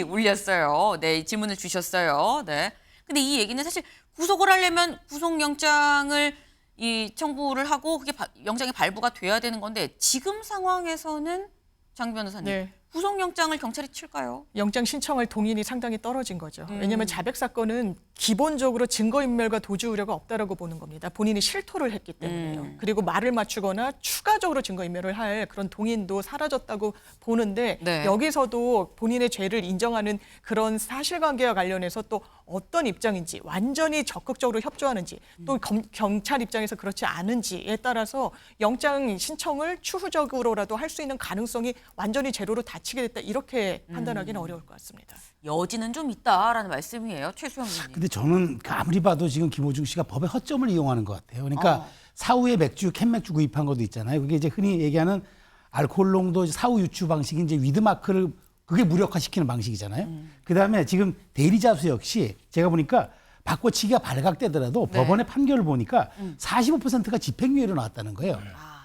[SPEAKER 1] 올렸어요. 네, 이 질문을 주셨어요. 네. 근데 이 얘기는 사실 구속을 하려면 구속영장을 이 청구를 하고 그게 영장이 발부가 돼야 되는 건데 지금 상황에서는 장 변호사님
[SPEAKER 5] 네.
[SPEAKER 1] 구속영장을 경찰이 칠까요?
[SPEAKER 5] 영장 신청할 동인이 상당히 떨어진 거죠. 왜냐하면 자백 사건은 기본적으로 증거인멸과 도주 우려가 없다라고 보는 겁니다. 본인이 실토를 했기 때문에요. 그리고 말을 맞추거나 추가적으로 증거인멸을 할 그런 동인도 사라졌다고 보는데
[SPEAKER 1] 네.
[SPEAKER 5] 여기서도 본인의 죄를 인정하는 그런 사실관계와 관련해서 또 어떤 입장인지 완전히 적극적으로 협조하는지 또 경찰 입장에서 그렇지 않은지에 따라서 영장 신청을 추후적으로라도 할 수 있는 가능성이 완전히 제로로 닫히게 됐다 이렇게 판단하기는 어려울 것 같습니다.
[SPEAKER 1] 여지는 좀 있다라는 말씀이에요. 최수영 의원님.
[SPEAKER 4] 근데 저는 아무리 봐도 지금 김호중 씨가 법의 허점을 이용하는 것 같아요. 그러니까 사후에 맥주, 캔 맥주 구입한 것도 있잖아요. 그게 이제 흔히 얘기하는 알코올 농도 사후 유추 방식이 이제 위드마크를 그게 무력화시키는 방식이잖아요. 그다음에 지금 대리자수 역시 제가 보니까 바꿔치기가 발각되더라도
[SPEAKER 1] 네.
[SPEAKER 4] 법원의 판결을 보니까 45%가 집행유예로 나왔다는 거예요.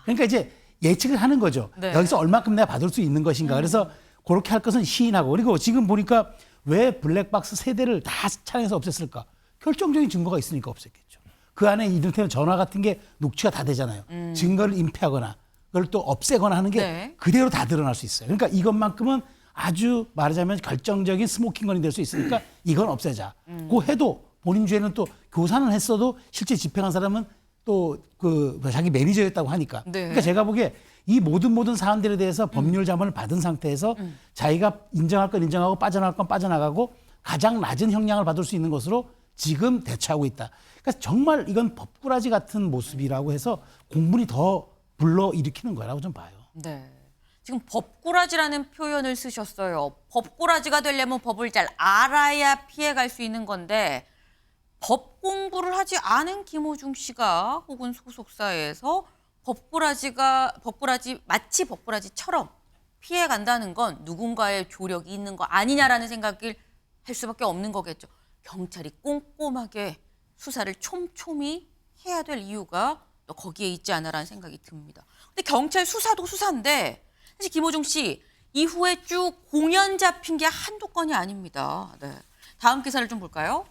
[SPEAKER 4] 그러니까 이제 예측을 하는 거죠.
[SPEAKER 1] 네.
[SPEAKER 4] 여기서 얼마큼 내가 받을 수 있는 것인가. 그래서 그렇게 할 것은 시인하고 그리고 지금 보니까 왜 블랙박스 세대를 다 차량에서 없앴을까? 결정적인 증거가 있으니까 없앴겠죠. 그 안에 이를테면 전화 같은 게 녹취가 다 되잖아요. 증거를 인폐하거나 그걸 또 없애거나 하는 게
[SPEAKER 1] 네.
[SPEAKER 4] 그대로 다 드러날 수 있어요. 그러니까 이것만큼은 아주 말하자면 결정적인 스모킹건이 될 수 있으니까 이건 없애자. 그 해도 본인 죄는 또 교사는 했어도 실제 집행한 사람은 또 그 자기 매니저였다고 하니까.
[SPEAKER 1] 네.
[SPEAKER 4] 그러니까 제가 보기에 이 모든 사안들에 대해서 법률 자문을 받은 상태에서 자기가 인정할 건 인정하고 빠져나갈 건 빠져나가고 가장 낮은 형량을 받을 수 있는 것으로 지금 대처하고 있다. 그러니까 정말 이건 법꾸라지 같은 모습이라고 해서 공분이 더 불러일으키는 거라고 좀 봐요.
[SPEAKER 1] 네. 지금 법꾸라지라는 표현을 쓰셨어요. 법꾸라지가 되려면 법을 잘 알아야 피해갈 수 있는 건데 법 공부를 하지 않은 김호중 씨가 혹은 소속사에서 마치 법꾸라지처럼 피해간다는 건 누군가의 조력이 있는 거 아니냐라는 생각을 할 수밖에 없는 거겠죠. 경찰이 꼼꼼하게 수사를 촘촘히 해야 될 이유가 또 거기에 있지 않아라는 생각이 듭니다. 근데 경찰 수사도 수사인데 사실 김호중 씨 이후에 쭉 공연 잡힌 게 한두 건이 아닙니다. 네. 다음 기사를 좀 볼까요?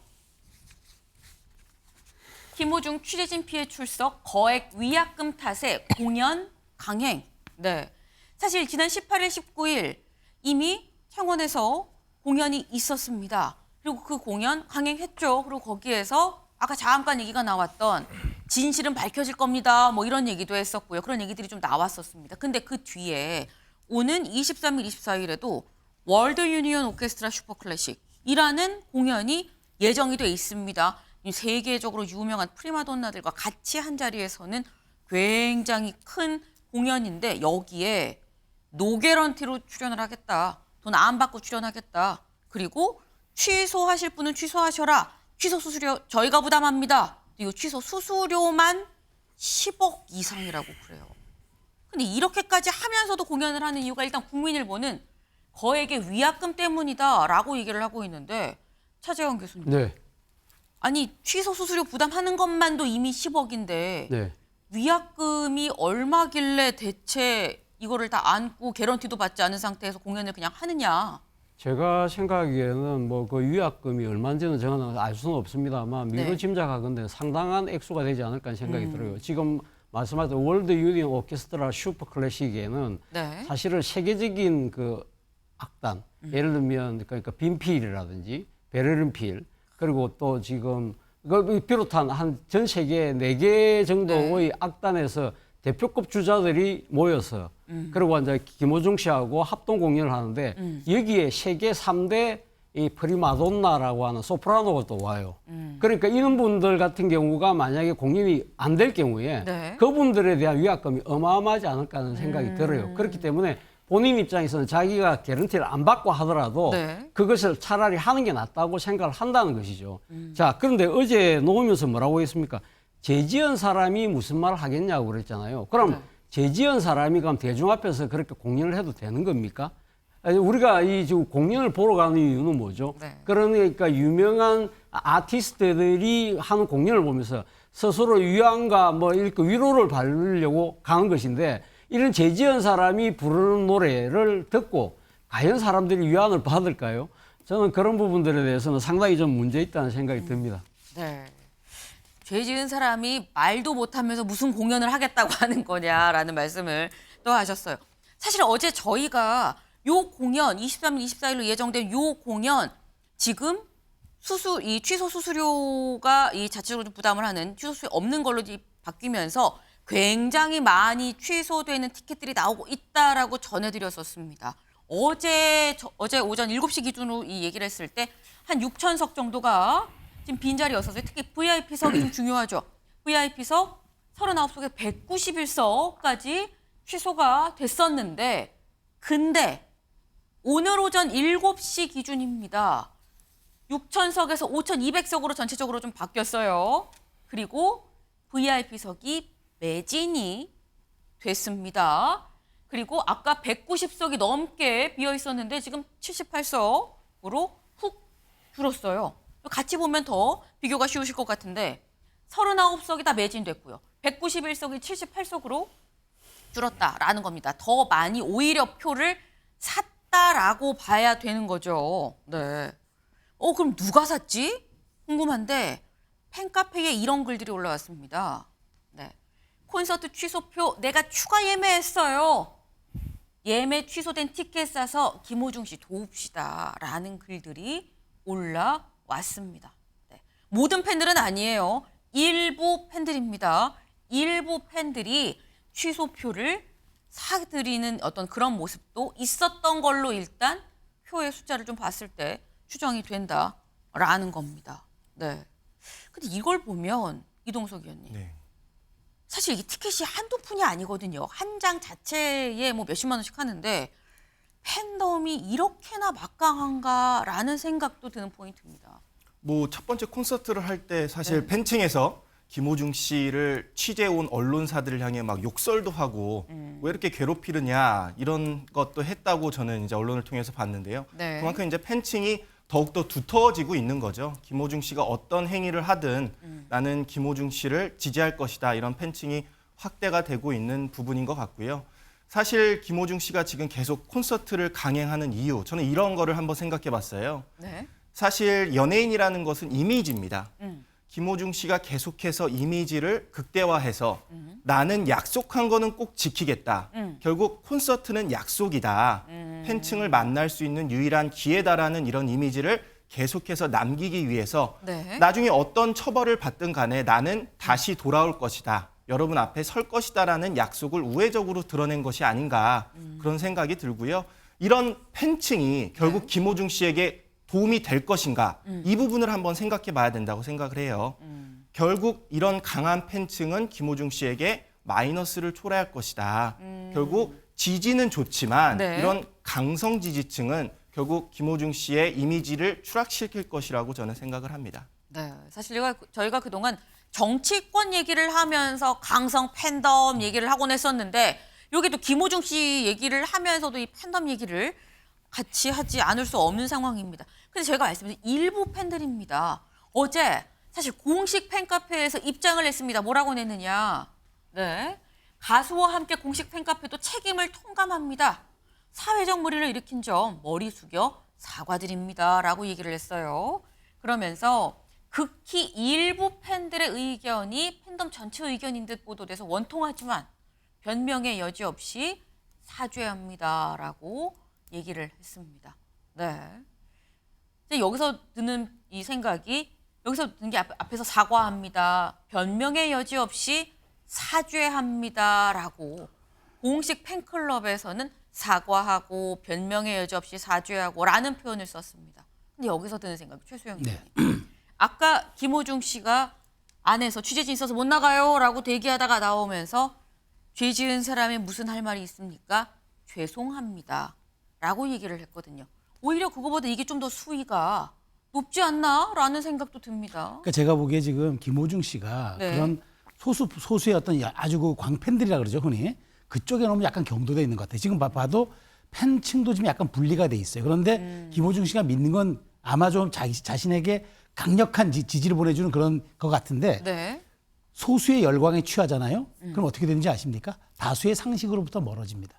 [SPEAKER 1] 김호중 취재진 피해 출석, 거액 위약금 탓에 공연 강행. 네. 사실 지난 18일, 19일 이미 창원에서 공연이 있었습니다. 그리고 그 공연 강행했죠. 그리고 거기에서 아까 잠깐 얘기가 나왔던 진실은 밝혀질 겁니다. 뭐 이런 얘기도 했었고요. 그런 얘기들이 좀 나왔었습니다. 근데 그 뒤에 오는 23일, 24일에도 월드 유니온 오케스트라 슈퍼클래식이라는 공연이 예정이 돼 있습니다. 세계적으로 유명한 프리마돈나들과 같이 한 자리에서는 굉장히 큰 공연인데 여기에 노개런티로 출연을 하겠다. 돈 안 받고 출연하겠다. 그리고 취소하실 분은 취소하셔라. 취소 수수료 저희가 부담합니다. 이거 취소 수수료만 10억 이상이라고 그래요. 근데 이렇게까지 하면서도 공연을 하는 이유가 일단 국민일보는 거액의 위약금 때문이다라고 얘기를 하고 있는데 차재원 교수님.
[SPEAKER 8] 네.
[SPEAKER 1] 아니 취소 수수료 부담하는 것만도 이미 10억인데
[SPEAKER 8] 네.
[SPEAKER 1] 위약금이 얼마길래 대체 이거를 다 안고 개런티도 받지 않은 상태에서 공연을 그냥 하느냐.
[SPEAKER 8] 제가 생각하기에는 뭐 그 위약금이 얼마인지는 저는 알 수는 없습니다만 미루
[SPEAKER 1] 네.
[SPEAKER 8] 짐작하건대 상당한 액수가 되지 않을까 하는 생각이 들어요. 지금 말씀하신 월드 유니온 오케스트라 슈퍼 클래식에는
[SPEAKER 1] 네.
[SPEAKER 8] 사실은 세계적인 그 악단, 예를 들면 그러니까 빈필이라든지 베를린 필, 그리고 또 지금 그걸 비롯한 한 전 세계 4개 정도의 악단에서 대표급 주자들이 모여서 그리고 이제 김호중 씨하고 합동 공연을 하는데 여기에 세계 3대 이 프리마돈나라고 하는 소프라노가 또 와요. 그러니까 이런 분들 같은 경우가 만약에 공연이 안 될 경우에
[SPEAKER 1] 네.
[SPEAKER 8] 그분들에 대한 위약금이 어마어마하지 않을까 하는 생각이 들어요. 그렇기 때문에 본인 입장에서는 자기가 개런티를 안 받고 하더라도
[SPEAKER 1] 네.
[SPEAKER 8] 그것을 차라리 하는 게 낫다고 생각을 한다는 것이죠. 자, 그런데 어제 놓으면서 뭐라고 했습니까? 죄지은 사람이 무슨 말을 하겠냐고 그랬잖아요. 그럼
[SPEAKER 1] 네.
[SPEAKER 8] 죄지은 사람이 그럼 대중 앞에서 그렇게 공연을 해도 되는 겁니까? 아니, 우리가 이 지금 공연을 보러 가는 이유는 뭐죠?
[SPEAKER 1] 네.
[SPEAKER 8] 그러니까 유명한 아티스트들이 하는 공연을 보면서 스스로 위안과 뭐 이렇게 위로를 받으려고 가는 것인데 이런 죄지은 사람이 부르는 노래를 듣고 과연 사람들이 위안을 받을까요? 저는 그런 부분들에 대해서는 상당히 좀 문제 있다는 생각이 듭니다.
[SPEAKER 1] 네. 죄 지은 사람이 말도 못하면서 무슨 공연을 하겠다고 하는 거냐라는 말씀을 또 하셨어요. 사실 어제 저희가 요 공연 23일, 24일로 예정된 요 공연 지금 이 취소 수수료가 이 자체적으로 부담을 하는 취소 수수료 없는 걸로 바뀌면서 굉장히 많이 취소되는 티켓들이 나오고 있다라고 전해드렸었습니다. 어제 오전 7시 기준으로 이 얘기를 했을 때 한 6,000석 정도가 지금 빈자리였어서 특히 VIP석이 좀 중요하죠. VIP석 39석에 191석까지 취소가 됐었는데 근데 오늘 오전 7시 기준입니다. 6,000석에서 5,200석으로 전체적으로 좀 바뀌었어요. 그리고 VIP석이 매진이 됐습니다. 그리고 아까 190석이 넘게 비어 있었는데 지금 78석으로 훅 줄었어요. 같이 보면 더 비교가 쉬우실 것 같은데 39석이 다 매진됐고요. 191석이 78석으로 줄었다라는 겁니다. 더 많이 오히려 표를 샀다라고 봐야 되는 거죠. 네. 그럼 누가 샀지? 궁금한데 팬카페에 이런 글들이 올라왔습니다. 네. 콘서트 취소표 내가 추가 예매했어요. 예매 취소된 티켓 사서 김호중 씨 도웁시다. 라는 글들이 올라왔습니다. 네. 모든 팬들은 아니에요. 일부 팬들입니다. 일부 팬들이 취소표를 사드리는 어떤 그런 모습도 있었던 걸로 일단 표의 숫자를 좀 봤을 때 추정이 된다라는 겁니다. 네. 근데 이걸 보면 이동석 의원님.
[SPEAKER 9] 네.
[SPEAKER 1] 사실 이게 티켓이 한두 푼이 아니거든요. 한 장 자체에 뭐 몇십만 원씩 하는데 팬덤이 이렇게나 막강한가라는 생각도 드는 포인트입니다.
[SPEAKER 9] 뭐 첫 번째 콘서트를 할 때 사실 팬층에서 김호중 씨를 취재해 온 언론사들을 향해 막 욕설도 하고 왜 이렇게 괴롭히느냐 이런 것도 했다고 저는 이제 언론을 통해서 봤는데요.
[SPEAKER 1] 네.
[SPEAKER 9] 그만큼 이제 팬층이 더욱더 두터워지고 있는 거죠. 김호중 씨가 어떤 행위를 하든 나는 김호중 씨를 지지할 것이다. 이런 팬층이 확대가 되고 있는 부분인 것 같고요. 사실 김호중 씨가 지금 계속 콘서트를 강행하는 이유, 저는 이런 거를 한번 생각해 봤어요.
[SPEAKER 1] 네.
[SPEAKER 9] 사실 연예인이라는 것은 이미지입니다. 김호중 씨가 계속해서 이미지를 극대화해서 나는 약속한 거는 꼭 지키겠다. 결국 콘서트는 약속이다. 팬층을 만날 수 있는 유일한 기회다라는 이런 이미지를 계속해서 남기기 위해서
[SPEAKER 1] 네.
[SPEAKER 9] 나중에 어떤 처벌을 받든 간에 나는 다시 돌아올 것이다. 여러분 앞에 설 것이다라는 약속을 우회적으로 드러낸 것이 아닌가 그런 생각이 들고요. 이런 팬층이 결국 김호중 씨에게 도움이 될 것인가 이 부분을 한번 생각해 봐야 된다고 생각을 해요. 결국 이런 강한 팬층은 김호중 씨에게 마이너스를 초래할 것이다. 결국 지지는 좋지만
[SPEAKER 1] 네.
[SPEAKER 9] 이런 강성 지지층은 결국 김호중 씨의 이미지를 추락시킬 것이라고 저는 생각을 합니다.
[SPEAKER 1] 네. 사실 저희가 그동안 정치권 얘기를 하면서 강성 팬덤 얘기를 하곤 했었는데 여기도 김호중 씨 얘기를 하면서도 이 팬덤 얘기를 같이 하지 않을 수 없는 상황입니다. 근데 제가 말씀드린 일부 팬들입니다. 어제 사실 공식 팬카페에서 입장을 냈습니다. 뭐라고 냈느냐. 네. 가수와 함께 공식 팬카페도 책임을 통감합니다. 사회적 물의를 일으킨 점 머리 숙여 사과드립니다. 라고 얘기를 했어요. 그러면서 극히 일부 팬들의 의견이 팬덤 전체 의견인 듯 보도돼서 원통하지만 변명의 여지 없이 사죄합니다. 라고 얘기를 했습니다. 네. 이제 여기서 드는 이 생각이 여기서 드는 게 앞에서 사과합니다. 변명의 여지 없이 사죄합니다라고 공식 팬클럽에서는 사과하고 변명의 여지 없이 사죄하고라는 표현을 썼습니다. 근데 여기서 드는 생각이 최수영 의원님. 아까 김호중 씨가 안에서 취재진 있어서 못 나가요라고 대기하다가 나오면서 죄 지은 사람이 무슨 할 말이 있습니까? 죄송합니다. 라고 얘기를 했거든요. 오히려 그거보다 이게 좀 더 수위가 높지 않나라는 생각도 듭니다.
[SPEAKER 4] 그러니까 제가 보기에 지금 김호중 씨가
[SPEAKER 1] 네.
[SPEAKER 4] 그런 소수의 어떤 아주 그 광팬들이라 그러죠, 흔히. 그쪽에 너무 약간 경도돼 있는 것 같아요. 지금 봐도 팬층도 지금 약간 분리가 돼 있어요. 그런데 김호중 씨가 믿는 건 아마 좀 자신에게 강력한 지지를 보내주는 그런 것 같은데
[SPEAKER 1] 네.
[SPEAKER 4] 소수의 열광에 취하잖아요. 그럼 어떻게 되는지 아십니까? 다수의 상식으로부터 멀어집니다.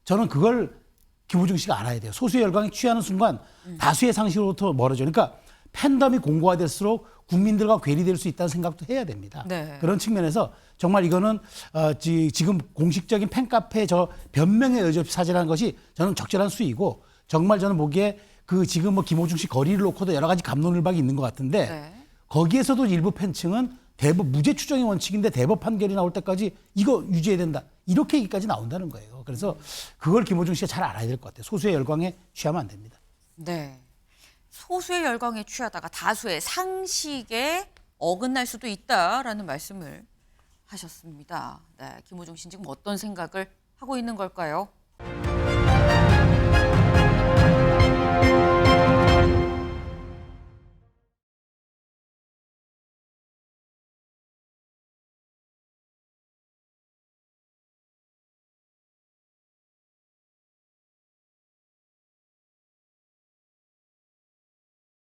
[SPEAKER 4] 저는 그걸 김호중 씨가 알아야 돼요. 소수의 열광에 취하는 순간 다수의 상식으로부터 멀어져요. 그러니까 팬덤이 공고화될수록 국민들과 괴리될 수 있다는 생각도 해야 됩니다.
[SPEAKER 1] 네.
[SPEAKER 4] 그런 측면에서 정말 이거는 지금 공식적인 팬카페 저 변명의 여지 없이 사죄라는 것이 저는 적절한 수위고 정말 저는 보기에 그 지금 뭐 김호중 씨 거리를 놓고도 여러 가지 갑론을박이 있는 것 같은데
[SPEAKER 1] 네.
[SPEAKER 4] 거기에서도 일부 팬층은 무죄 추정의 원칙인데 대법 판결이 나올 때까지 이거 유지해야 된다. 이렇게 얘기까지 나온다는 거예요. 그래서 그걸 김호중 씨가 잘 알아야 될 것 같아요. 소수의 열광에 취하면 안 됩니다.
[SPEAKER 1] 네. 소수의 열광에 취하다가 다수의 상식에 어긋날 수도 있다라는 말씀을 하셨습니다. 네, 김호중 씨는 지금 어떤 생각을 하고 있는 걸까요?